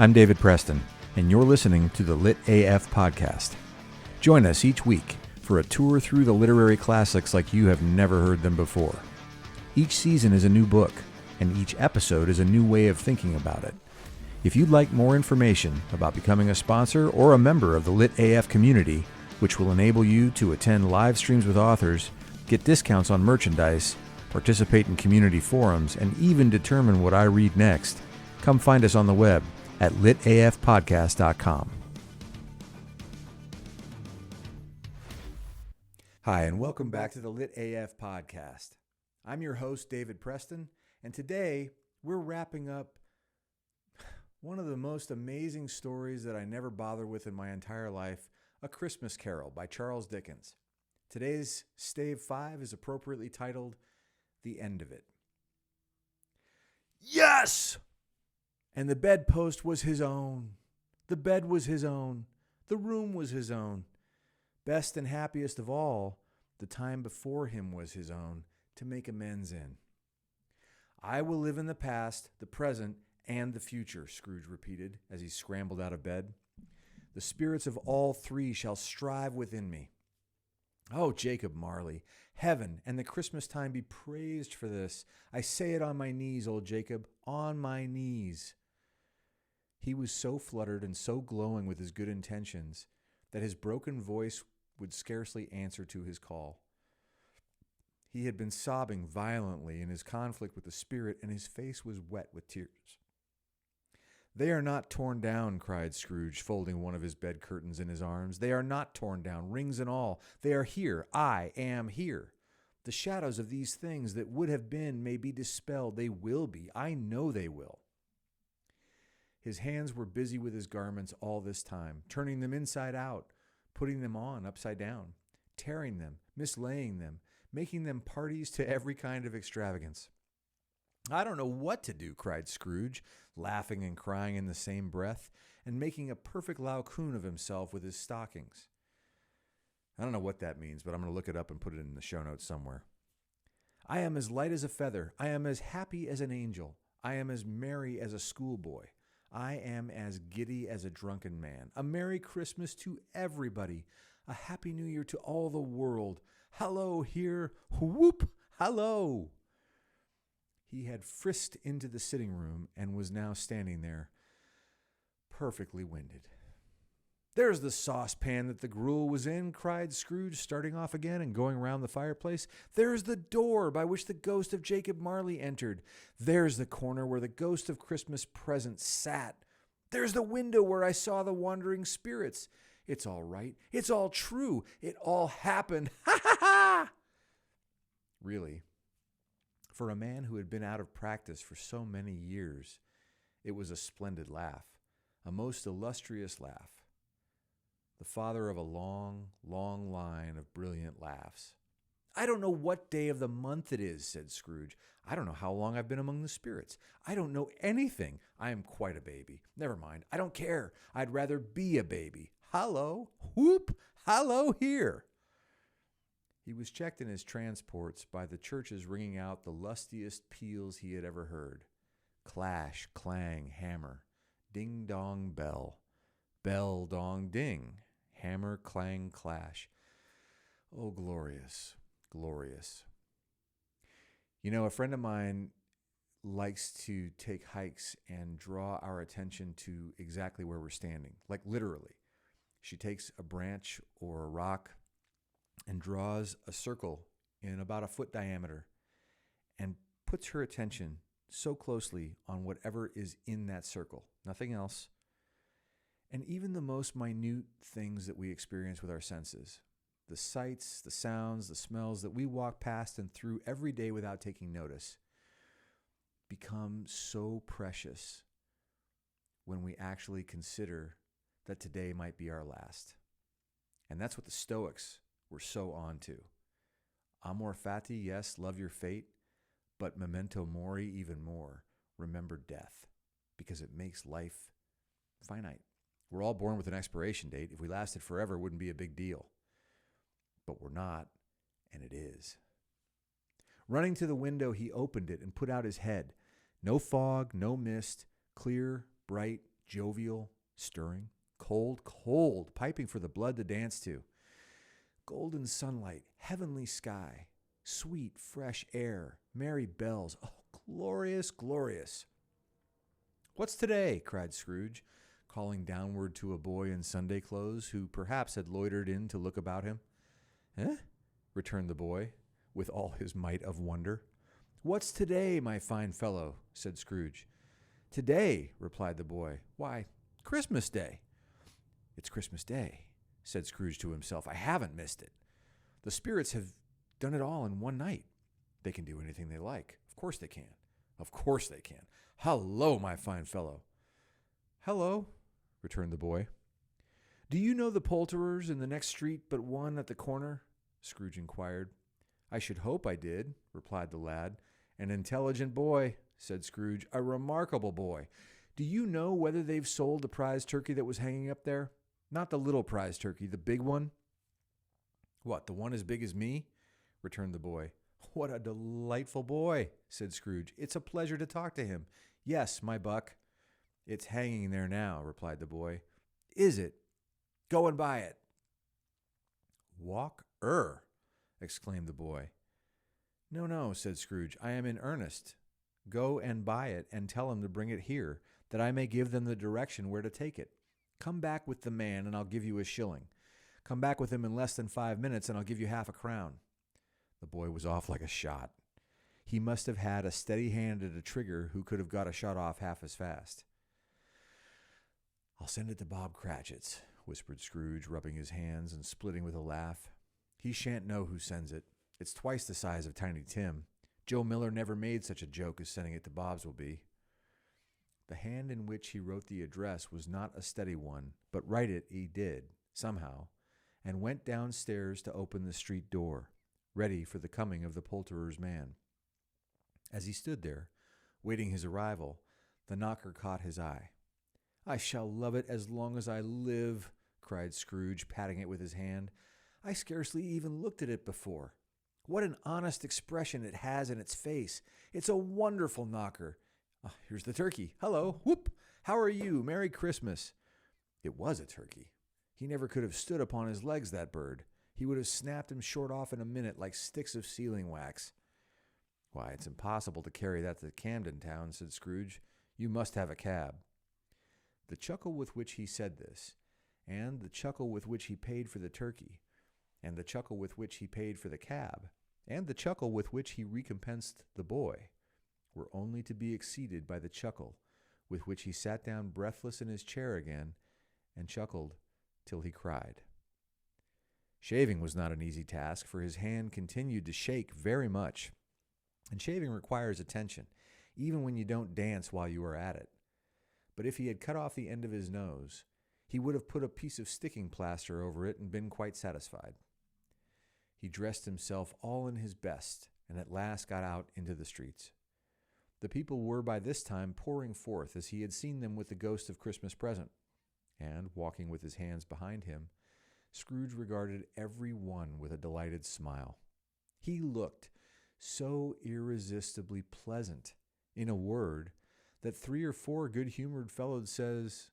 I'm David Preston, and you're listening to the Lit AF podcast. Join us each week for a tour through the literary classics like you have never heard them before. Each season is a new book, and each episode is a new way of thinking about it. If you'd like more information about becoming a sponsor or a member of the Lit AF community, which will enable you to attend live streams with authors, get discounts on merchandise, participate in community forums, and even determine what I read next, come find us on the web at litafpodcast.com. Hi, and welcome back to the Lit AF podcast. I'm your host, David Preston, and today we're wrapping up one of the most amazing stories that I never bothered with in my entire life, A Christmas Carol by Charles Dickens. Today's Stave 5 is appropriately titled, The End of It. Yes! And the bedpost was his own. The bed was his own. The room was his own. Best and happiest of all, the time before him was his own to make amends in. I will live in the past, the present, and the future, Scrooge repeated as he scrambled out of bed. The spirits of all three shall strive within me. Oh, Jacob Marley, heaven and the Christmas time be praised for this. I say it on my knees, old Jacob, on my knees. He was so fluttered and so glowing with his good intentions that his broken voice would scarcely answer to his call. He had been sobbing violently in his conflict with the spirit, and his face was wet with tears. "They are not torn down," cried Scrooge, folding one of his bed curtains in his arms. "They are not torn down, rings and all. They are here. I am here. The shadows of these things that would have been may be dispelled. They will be. I know they will." His hands were busy with his garments all this time, turning them inside out, putting them on upside down, tearing them, mislaying them, making them parties to every kind of extravagance. "I don't know what to do," cried Scrooge, laughing and crying in the same breath, and making a perfect Laocoon of himself with his stockings. I don't know what that means, but I'm going to look it up and put it in the show notes somewhere. "I am as light as a feather. I am as happy as an angel. I am as merry as a schoolboy. I am as giddy as a drunken man. A Merry Christmas to everybody. A Happy New Year to all the world. Hallo here. Whoop, hallo." He had frisked into the sitting room and was now standing there, perfectly winded. "There's the saucepan that the gruel was in," cried Scrooge, starting off again and going round the fireplace. "There's the door by which the ghost of Jacob Marley entered. There's the corner where the ghost of Christmas present sat. There's the window where I saw the wandering spirits. It's all right. It's all true. It all happened. Ha ha ha!" Really, for a man who had been out of practice for so many years, it was a splendid laugh, a most illustrious laugh. The father of a long, long line of brilliant laughs. "I don't know what day of the month it is," said Scrooge. "I don't know how long I've been among the spirits. I don't know anything. I am quite a baby. Never mind. I don't care. I'd rather be a baby. Hallo, whoop, hallo here." He was checked in his transports by the churches ringing out the lustiest peals he had ever heard. Clash, clang, hammer, ding, dong, bell, bell, dong, ding, hammer, clang, clash. Oh, glorious, glorious. You know, a friend of mine likes to take hikes and draw our attention to exactly where we're standing, like literally. She takes a branch or a rock and draws a circle in about a foot diameter and puts her attention so closely on whatever is in that circle, nothing else. And even the most minute things that we experience with our senses, the sights, the sounds, the smells that we walk past and through every day without taking notice, become so precious when we actually consider that today might be our last. And that's what the Stoics were so on to. Amor fati, yes, love your fate, but memento mori even more. Remember death, because it makes life finite. We're all born with an expiration date. If we lasted forever, it wouldn't be a big deal. But we're not, and it is. Running to the window, he opened it and put out his head. No fog, no mist, clear, bright, jovial, stirring, cold, cold, piping for the blood to dance to. Golden sunlight, heavenly sky, sweet, fresh air, merry bells. Oh, glorious, glorious. "What's today?" cried Scrooge, calling downward to a boy in Sunday clothes who perhaps had loitered in to look about him. "Eh?" returned the boy, with all his might of wonder. "What's today, my fine fellow?" said Scrooge. "Today," replied the boy. "Why, Christmas Day." "It's Christmas Day," said Scrooge to himself. "I haven't missed it. The spirits have done it all in one night. They can do anything they like. Of course they can. Of course they can. Hello, my fine fellow." "Hello," returned the boy. "Do you know the poulterers in the next street but one at the corner?" Scrooge inquired. "I should hope I did," replied the lad. "An intelligent boy," said Scrooge. "A remarkable boy. Do you know whether they've sold the prize turkey that was hanging up there? Not the little prize turkey, the big one." "What, the one as big as me?" returned the boy. "What a delightful boy," said Scrooge. "It's a pleasure to talk to him. Yes, my buck." "It's hanging there now," replied the boy. "Is it? Go and buy it." "Walk-er!" exclaimed the boy. "No, no," said Scrooge. "I am in earnest. Go and buy it, and tell him to bring it here, that I may give them the direction where to take it. Come back with the man, and I'll give you a shilling. Come back with him in less than 5 minutes, and I'll give you half a crown." The boy was off like a shot. He must have had a steady hand at a trigger who could have got a shot off half as fast. "I'll send it to Bob Cratchit's," whispered Scrooge, rubbing his hands and splitting with a laugh. "He shan't know who sends it. It's twice the size of Tiny Tim. Joe Miller never made such a joke as sending it to Bob's will be." The hand in which he wrote the address was not a steady one, but write it he did, somehow, and went downstairs to open the street door, ready for the coming of the poulterer's man. As he stood there, waiting his arrival, the knocker caught his eye. "I shall love it as long as I live," cried Scrooge, patting it with his hand. "I scarcely even looked at it before. What an honest expression it has in its face. It's a wonderful knocker. Here's the turkey. Hello, whoop! How are you? Merry Christmas." It was a turkey. He never could have stood upon his legs, that bird. He would have snapped him short off in a minute like sticks of sealing wax. "Why, it's impossible to carry that to Camden Town," said Scrooge. "You must have a cab." The chuckle with which he said this, and the chuckle with which he paid for the turkey, and the chuckle with which he paid for the cab, and the chuckle with which he recompensed the boy, were only to be exceeded by the chuckle with which he sat down breathless in his chair again and chuckled till he cried. Shaving was not an easy task, for his hand continued to shake very much, and shaving requires attention, even when you don't dance while you are at it. But if he had cut off the end of his nose, he would have put a piece of sticking plaster over it and been quite satisfied. He dressed himself all in his best, and at last got out into the streets. The people were by this time pouring forth as he had seen them with the ghost of Christmas present, and, walking with his hands behind him, Scrooge regarded every one with a delighted smile. He looked so irresistibly pleasant, in a word, that 3 or 4 good-humored fellows said,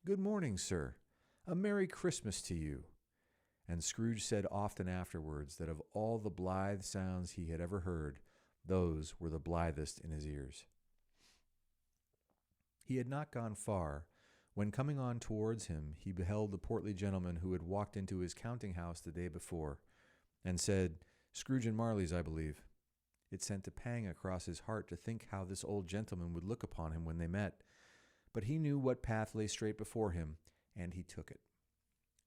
"Good morning, sir. A Merry Christmas to you." And Scrooge said often afterwards that of all the blithe sounds he had ever heard, those were the blithest in his ears. He had not gone far, when coming on towards him, he beheld the portly gentleman who had walked into his counting-house the day before, and said, "Scrooge and Marley's, I believe." It sent a pang across his heart to think how this old gentleman would look upon him when they met, but he knew what path lay straight before him, and he took it.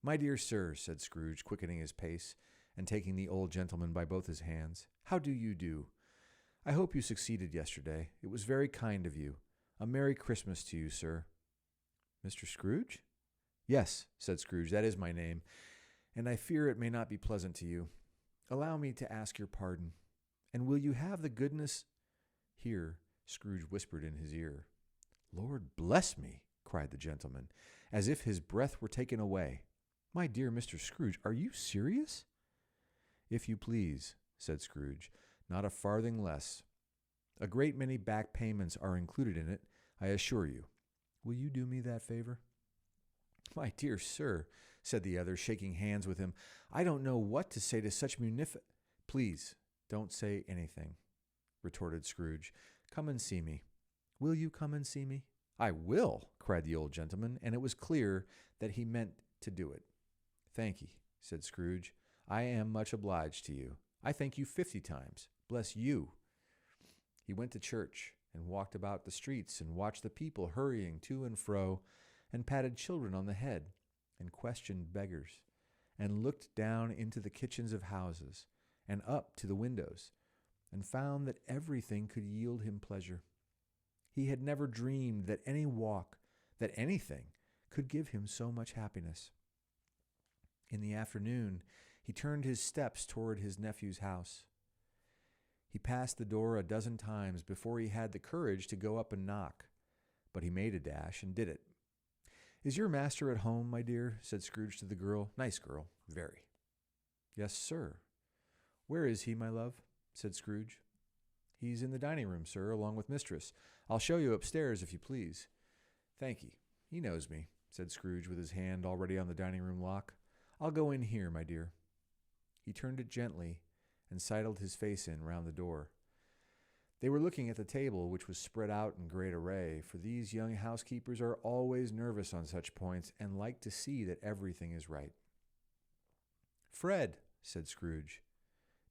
"My dear sir," said Scrooge, quickening his pace, and taking the old gentleman by both his hands, "how do you do? I hope you succeeded yesterday. It was very kind of you. A Merry Christmas to you, sir." "Mr. Scrooge?" "Yes," said Scrooge, "that is my name, and I fear it may not be pleasant to you. Allow me to ask your pardon. And will you have the goodness—" Here Scrooge whispered in his ear. "Lord bless me!" cried the gentleman, as if his breath were taken away. "My dear Mr. Scrooge, are you serious?" "If you please," said Scrooge, "not a farthing less. A great many back payments are included in it, I assure you. Will you do me that favor?" "My dear sir," said the other, shaking hands with him, "I don't know what to say to such "Please, don't say anything," retorted Scrooge. "Come and see me. Will you come and see me?" "I will," cried the old gentleman, and it was clear that he meant to do it. "Thank ye," said Scrooge. "I am much obliged to you. I thank you 50 times. Bless you." He went to church, and walked about the streets, and watched the people hurrying to and fro, and patted children on the head, and questioned beggars, and looked down into the kitchens of houses, and up to the windows, and found that everything could yield him pleasure. He had never dreamed that any walk, that anything, could give him so much happiness. In the afternoon, he turned his steps toward his nephew's house. He passed the door a dozen times before he had the courage to go up and knock, but he made a dash and did it. "Is your master at home, my dear?" said Scrooge to the girl. "Nice girl, very." "Yes, sir." "Where is he, my love?" said Scrooge. "He's in the dining room, sir, along with mistress. I'll show you upstairs, if you please." "Thank ye. He knows me," said Scrooge, with his hand already on the dining room lock. "I'll go in here, my dear." He turned it gently and sidled his face in round the door. They were looking at the table, which was spread out in great array, for these young housekeepers are always nervous on such points and like to see that everything is right. "Fred," said Scrooge.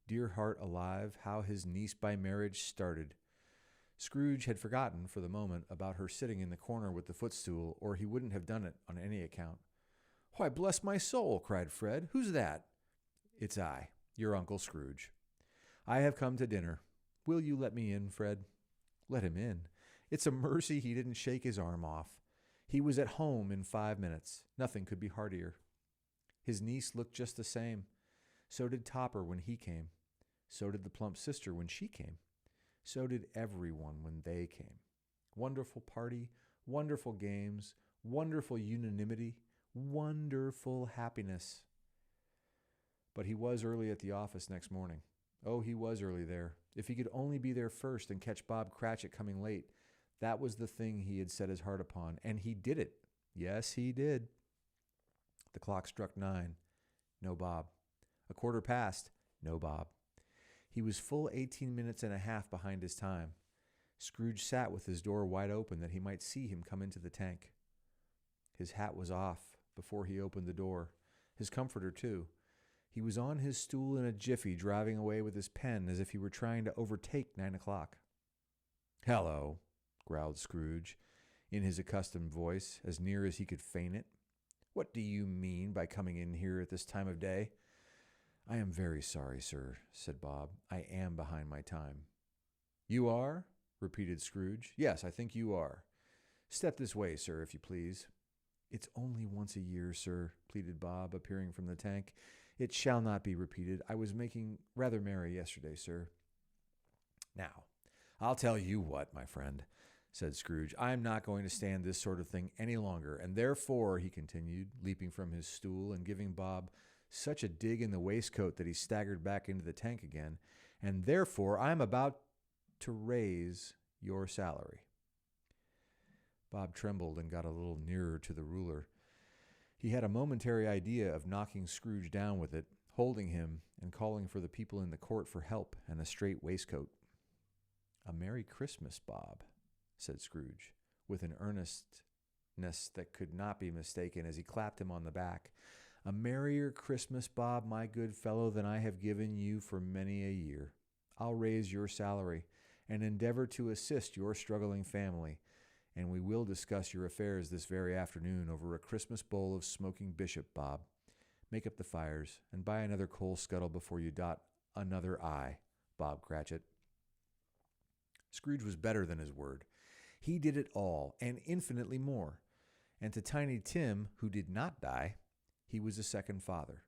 Dear heart alive, how his niece by marriage started. Scrooge had forgotten for the moment about her sitting in the corner with the footstool, or he wouldn't have done it on any account. "Why, bless my soul," cried Fred. "Who's that?" "It's I, your Uncle Scrooge. I have come to dinner. Will you let me in, Fred?" "Let him in? It's a mercy he didn't shake his arm off. He was at home in 5 minutes. Nothing could be heartier. His niece looked just the same. So did Topper when he came. So did the plump sister when she came. So did everyone when they came. Wonderful party, wonderful games, wonderful unanimity, wonderful happiness." But he was early at the office next morning. Oh, he was early there. If he could only be there first and catch Bob Cratchit coming late, that was the thing he had set his heart upon, and he did it. Yes, he did. The clock struck 9. No Bob. A quarter past. No Bob. He was full 18 minutes and a half behind his time. Scrooge sat with his door wide open that he might see him come into the tank. His hat was off before he opened the door. His comforter, too. He was on his stool in a jiffy, driving away with his pen as if he were trying to overtake 9 o'clock. "Hello," growled Scrooge, in his accustomed voice, as near as he could feign it. "What do you mean by coming in here at this time of day?" "I am very sorry, sir," said Bob. "I am behind my time." "You are?" repeated Scrooge. "Yes, I think you are. Step this way, sir, if you please." "It's only once a year, sir," pleaded Bob, appearing from the tank. "It shall not be repeated. I was making rather merry yesterday, sir." "Now, I'll tell you what, my friend," said Scrooge. "I'm not going to stand this sort of thing any longer, and therefore," he continued, leaping from his stool and giving Bob such a dig in the waistcoat that he staggered back into the tank again, "and therefore I'm about to raise your salary." Bob trembled and got a little nearer to the ruler. He had a momentary idea of knocking Scrooge down with it, holding him, and calling for the people in the court for help and a straight waistcoat. "A Merry Christmas, Bob," said Scrooge, with an earnestness that could not be mistaken as he clapped him on the back. "A merrier Christmas, Bob, my good fellow, than I have given you for many a year. I'll raise your salary, and endeavor to assist your struggling family, and we will discuss your affairs this very afternoon over a Christmas bowl of smoking bishop, Bob. Make up the fires, and buy another coal scuttle before you dot another I, Bob Cratchit." Scrooge was better than his word. He did it all, and infinitely more. And to Tiny Tim, who did not die, he was a second father.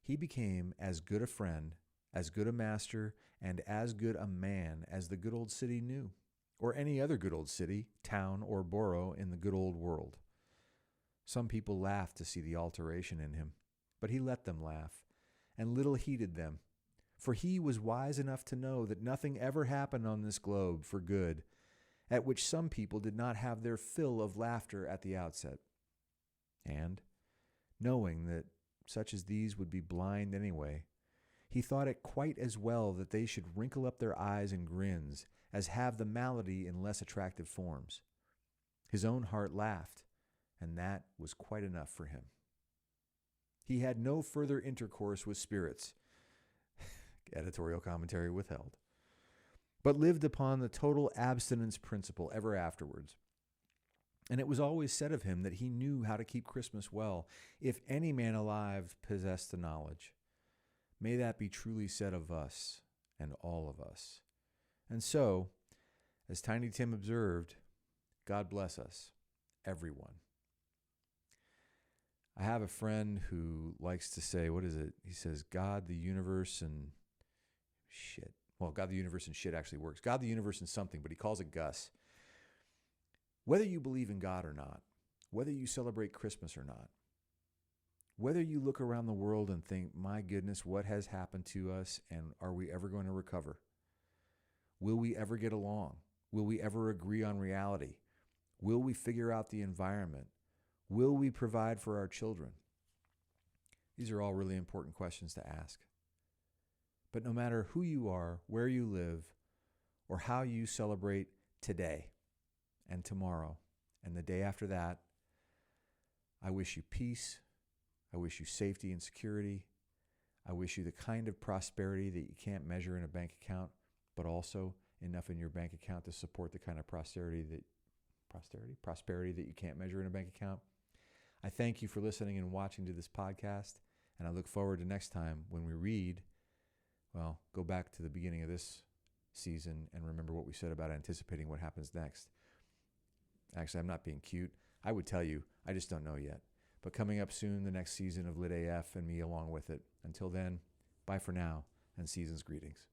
He became as good a friend, as good a master, and as good a man as the good old city knew, or any other good old city, town, or borough in the good old world. Some people laughed to see the alteration in him, but he let them laugh, and little heeded them, for he was wise enough to know that nothing ever happened on this globe for good, at which some people did not have their fill of laughter at the outset. And, knowing that such as these would be blind anyway, he thought it quite as well that they should wrinkle up their eyes in grins as have the malady in less attractive forms. His own heart laughed, and that was quite enough for him. He had no further intercourse with spirits, editorial commentary withheld, but lived upon the total abstinence principle ever afterwards. And it was always said of him that he knew how to keep Christmas well, if any man alive possessed the knowledge. May that be truly said of us and all of us. And so, as Tiny Tim observed, God bless us, everyone. I have a friend who likes to say, what is it? He says, God, the universe, and shit. Well, God, the universe, and shit actually works. God, the universe, and something, but he calls it Gus. Whether you believe in God or not, whether you celebrate Christmas or not, whether you look around the world and think, my goodness, what has happened to us, and are we ever going to recover? Will we ever get along? Will we ever agree on reality? Will we figure out the environment? Will we provide for our children? These are all really important questions to ask. But no matter who you are, where you live, or how you celebrate today and tomorrow and the day after that, I wish you peace. I wish you safety and security. I wish you the kind of prosperity that you can't measure in a bank account, but also enough in your bank account to support the kind of prosperity that you can't measure in a bank account. I thank you for listening and watching to this podcast, and I look forward to next time when we read, well, go back to the beginning of this season and remember what we said about anticipating what happens next. Actually, I'm not being cute. I would tell you, I just don't know yet. But coming up soon, the next season of Lit AF and me along with it. Until then, bye for now, and season's greetings.